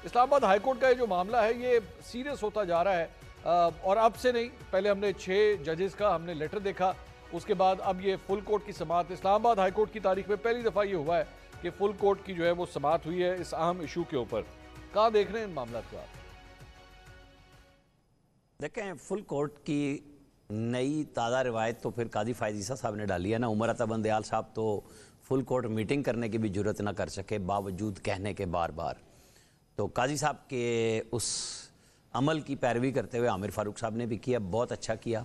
اسلام آباد high court کا یہ جو معاملہ ہے یہ سیریس ہوتا جا رہا ہے اور اب سے نہیں، پہلے ہم نے 6 ججز کا ہم نے لیٹر دیکھا، اس کے بعد اب یہ فل کورٹ کی سماعت۔ اسلام آباد ہائی کورٹ کی تاریخ میں پہلی دفعہ یہ ہوا ہے کہ فل کورٹ کی جو ہے وہ سماعت ہوئی ہے اس اہم ایشو کے اوپر۔ کہاں دیکھ رہے ہیں ان معاملات کو آپ؟ دیکھیں، فل کورٹ کی نئی تازہ روایت تو پھر قاضی فائز عیسیٰ صاحب نے ڈالی ہے نا۔ عمر عطا بندیال صاحب تو فل کورٹ میٹنگ کرنے کی بھی جرت نہ کر سکے باوجود کہنے کے بار بار۔ تو قاضی صاحب کے اس عمل کی پیروی کرتے ہوئے عامر فاروق صاحب نے بھی کیا، بہت اچھا کیا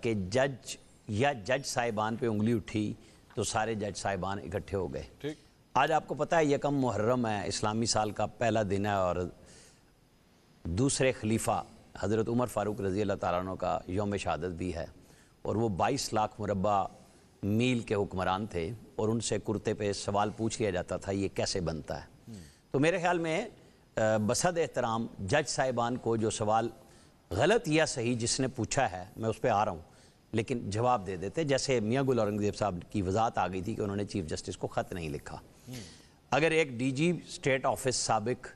کہ جج یا جج صاحبان پہ انگلی اٹھی تو سارے جج صاحبان اکٹھے ہو گئے۔ آج آپ کو پتہ ہے یکم محرم ہے، اسلامی سال کا پہلا دن ہے اور دوسرے خلیفہ حضرت عمر فاروق رضی اللہ تعالیٰ عنہ کا یوم شہادت بھی ہے، اور وہ 22 لاکھ مربع میل کے حکمران تھے، اور ان سے کرتے پہ سوال پوچھ لیا جاتا تھا یہ کیسے بنتا ہے۔ تو میرے خیال میں بصد احترام جج صاحبان کو جو سوال غلط یا صحیح جس نے پوچھا ہے، میں اس پہ آ رہا ہوں، لیکن جواب دے دیتے۔ جیسے میاں گل اورنگزیب صاحب کی وضاحت آ گئی تھی کہ انہوں نے چیف جسٹس کو خط نہیں لکھا۔ اگر ایک ڈی جی اسٹیٹ آفس سابق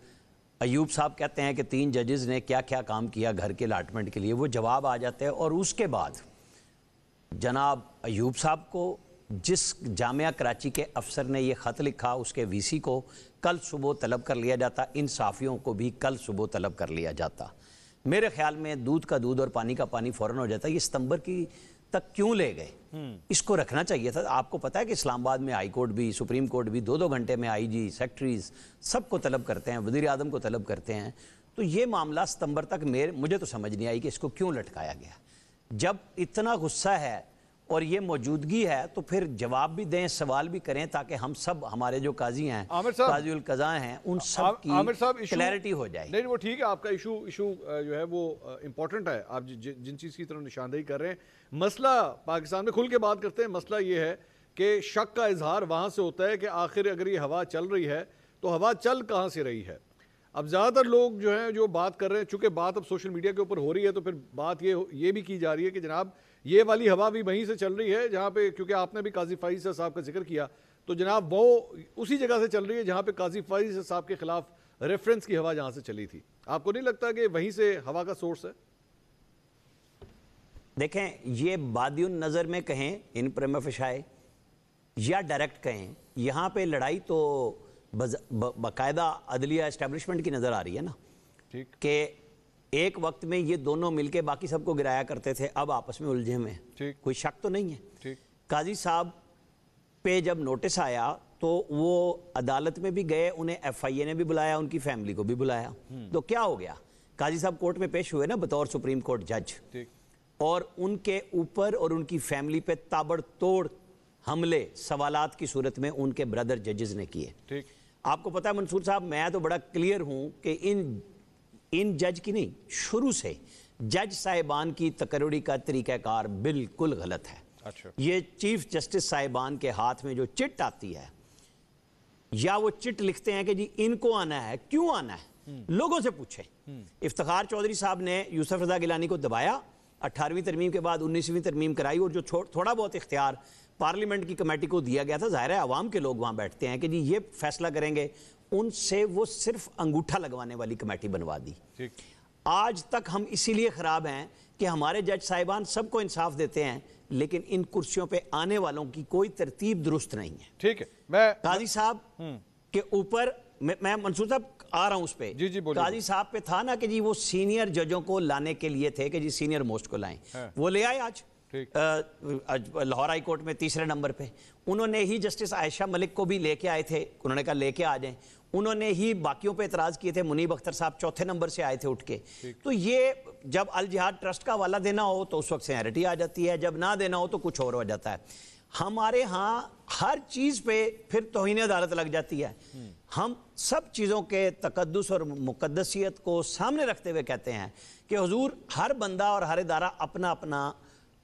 ایوب صاحب کہتے ہیں کہ 3 ججز نے کیا کیا کام کیا گھر کے الاٹمنٹ کے لیے، وہ جواب آ جاتے ہیں، اور اس کے بعد جناب ایوب صاحب کو جس جامعہ کراچی کے افسر نے یہ خط لکھا اس کے وی سی کو کل صبح طلب کر لیا جاتا، ان صحافیوں کو بھی کل صبح طلب کر لیا جاتا۔ میرے خیال میں دودھ کا دودھ اور پانی کا پانی فوراً ہو جاتا۔ یہ ستمبر کی تک کیوں لے گئے؟ اس کو رکھنا چاہیے تھا۔ آپ کو پتہ ہے کہ اسلام آباد میں ہائی کورٹ بھی، سپریم کورٹ بھی 2-2 گھنٹے میں آئی جی، سیکٹریز سب کو طلب کرتے ہیں، وزیر اعظم کو طلب کرتے ہیں۔ تو یہ معاملہ ستمبر تک مجھے تو سمجھ نہیں آئی کہ اس کو کیوں لٹکایا گیا۔ جب اتنا غصہ ہے اور یہ موجودگی ہے تو پھر جواب بھی دیں، سوال بھی کریں، تاکہ ہم سب ہمارے جو قاضی ہیں، قاضی القضاء ہیں، ان سب کی کلیئرٹی ہو جائے۔ نہیں وہ ٹھیک ہے، آپ کا ایشو جو ہے وہ امپورٹنٹ ہے، آپ جن چیز کی طرف نشاندہی کر رہے ہیں۔ مسئلہ پاکستان میں کھل کے بات کرتے ہیں، مسئلہ یہ ہے کہ شک کا اظہار وہاں سے ہوتا ہے کہ آخر اگر یہ ہوا چل رہی ہے تو ہوا چل کہاں سے رہی ہے۔ اب زیادہ تر لوگ جو ہیں جو بات کر رہے ہیں، چونکہ بات اب سوشل میڈیا کے اوپر ہو رہی ہے تو پھر بات یہ بھی کی جا رہی ہے کہ جناب یہ والی ہوا بھی وہیں سے چل رہی ہے جہاں پہ، کیونکہ آپ نے بھی قاضی فائز صاحب کا ذکر کیا، تو جناب وہ اسی جگہ سے چل رہی ہے جہاں پہ قاضی فائز صاحب کے خلاف ریفرنس کی ہوا جہاں سے چلی تھی۔ آپ کو نہیں لگتا کہ وہیں سے ہوا کا سورس ہے؟ دیکھیں، یہ بادی النظر میں کہیں ان پریما فشائے یا ڈائریکٹ کہیں، یہاں پہ لڑائی تو باقاعدہ عدلیہ اسٹیبلشمنٹ کی نظر آ رہی ہے نا، کہ ایک وقت میں یہ دونوں مل کے باقی سب کو گرایا کرتے تھے، اب آپس میں الجھے میں، کوئی شک تو نہیں ہے۔ قاضی صاحب پہ جب نوٹس آیا تو وہ عدالت میں بھی گئے، انہیں ایف آئی اے نے بھی بلایا، ان کی فیملی کو بھی بلایا۔ تو کیا ہو گیا؟ قاضی صاحب کورٹ میں پیش ہوئے نا بطور سپریم کورٹ جج، اور ان کے اوپر اور ان کی فیملی پہ تابڑ توڑ حملے سوالات کی صورت میں ان کے بردر ججز نے کیے۔ آپ کو پتہ ہے منصور صاحب، میں تو بڑا کلیئر ہوں کہ ان جج کی نہیں، شروع سے جج صاحبان کی تقرری کا طریقہ کار بالکل غلط ہے۔ یہ چیف جسٹس صاحبان کے ہاتھ میں جو چٹ آتی ہے، یا وہ چٹ لکھتے ہیں کہ جی ان کو آنا ہے، کیوں آنا ہے، لوگوں سے پوچھیں۔ افتخار چودھری صاحب نے یوسف رضا گیلانی کو دبایا، 18ویں ترمیم کے بعد 19ویں ترمیم کرائی، اور جو تھوڑا بہت اختیار پارلیمنٹ کی کمیٹی کو دیا گیا تھا، ظاہر ہے عوام کے لوگ وہاں بیٹھتے ہیں کہ جی یہ فیصلہ کریں گے، ان سے وہ صرف انگوٹھا لگوانے والی کمیٹی بنوا دی۔ آج تک ہم اسی لیے خراب ہیں کہ ہمارے جج صاحبان سب کو انصاف دیتے ہیں، لیکن ان کرسیوں پہ آنے والوں کی کوئی ترتیب درست نہیں ہے۔ ٹھیک ہے، میں قاضی صاحب کے اوپر میں منصور صاحب آ رہا ہوں اس پہ، قاضی صاحب پہ تھا نا کہ جی وہ سینئر ججوں کو لانے کے لیے تھے کہ جی سینئر موسٹ کو لائیں، وہ لے آئے آج لاہور ہائی کورٹ میں 3 نمبر پہ۔ انہوں نے ہی جسٹس عائشہ ملک کو بھی لے کے آئے تھے، انہوں نے کہا لے کے آ جائیں، انہوں نے ہی باقیوں پہ اعتراض کیے تھے، منیب اختر صاحب 4 نمبر سے آئے تھے اٹھ کے۔ تو یہ جب الجہاد ٹرسٹ کا حوالہ دینا ہو تو اس وقت سینیرٹی آ جاتی ہے، جب نہ دینا ہو تو کچھ اور ہو جاتا ہے۔ ہمارے ہاں ہر چیز پہ پھر توہین عدالت لگ جاتی ہے۔ ہم سب چیزوں کے تقدس اور مقدسیت کو سامنے رکھتے ہوئے کہتے ہیں کہ حضور ہر بندہ اور ہر ادارہ اپنا اپنا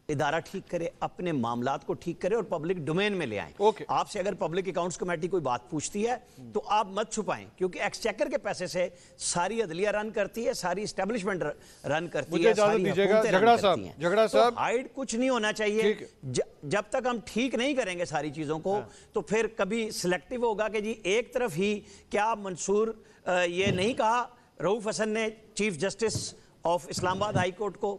ادارہ ٹھیک کرے, اپنے معاملات کو ٹھیک کرے اور پبلک ڈومین میں لے آئیں. آپ سے اگر پبلک اکاؤنٹس کمیٹی کوئی بات پوچھتی ہے تو آپ مت چھپائیں, کیونکہ ایکسچیکر کے پیسے سے ساری عدلیہ رن کرتی ہے, ساری اسٹیبلشمنٹ رن کرتی ہے, ساری حکومتیں رن کرتی ہیں. تو ہائیڈ کچھ نہیں ہونا چاہیے. جب تک ہم ٹھیک نہیں کریں گے ساری چیزوں کو تو پھر کبھی سلیکٹیو ہوگا کہ جی ایک طرف ہی. کیا منصور یہ نہیں کہا رؤوف حسن نے چیف جسٹس آف اسلام آباد ہائی کورٹ کو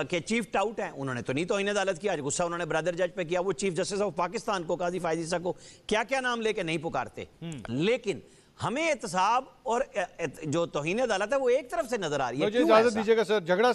کہ چیف ٹاؤٹ ہیں؟ انہوں نے تو نہیں توہین عدالت کیا, غصہ انہوں نے برادر جج پہ کیا. وہ چیف جسٹس آف پاکستان کو قاضی فائز عیسیٰ کو کیا کیا نام لے کے نہیں پکارتے. لیکن ہمیں احتساب اور جو توہین عدالت ہے وہ ایک طرف سے نظر آ رہی ہے. مجھے اجازت دیجیے گا سر, جھگڑا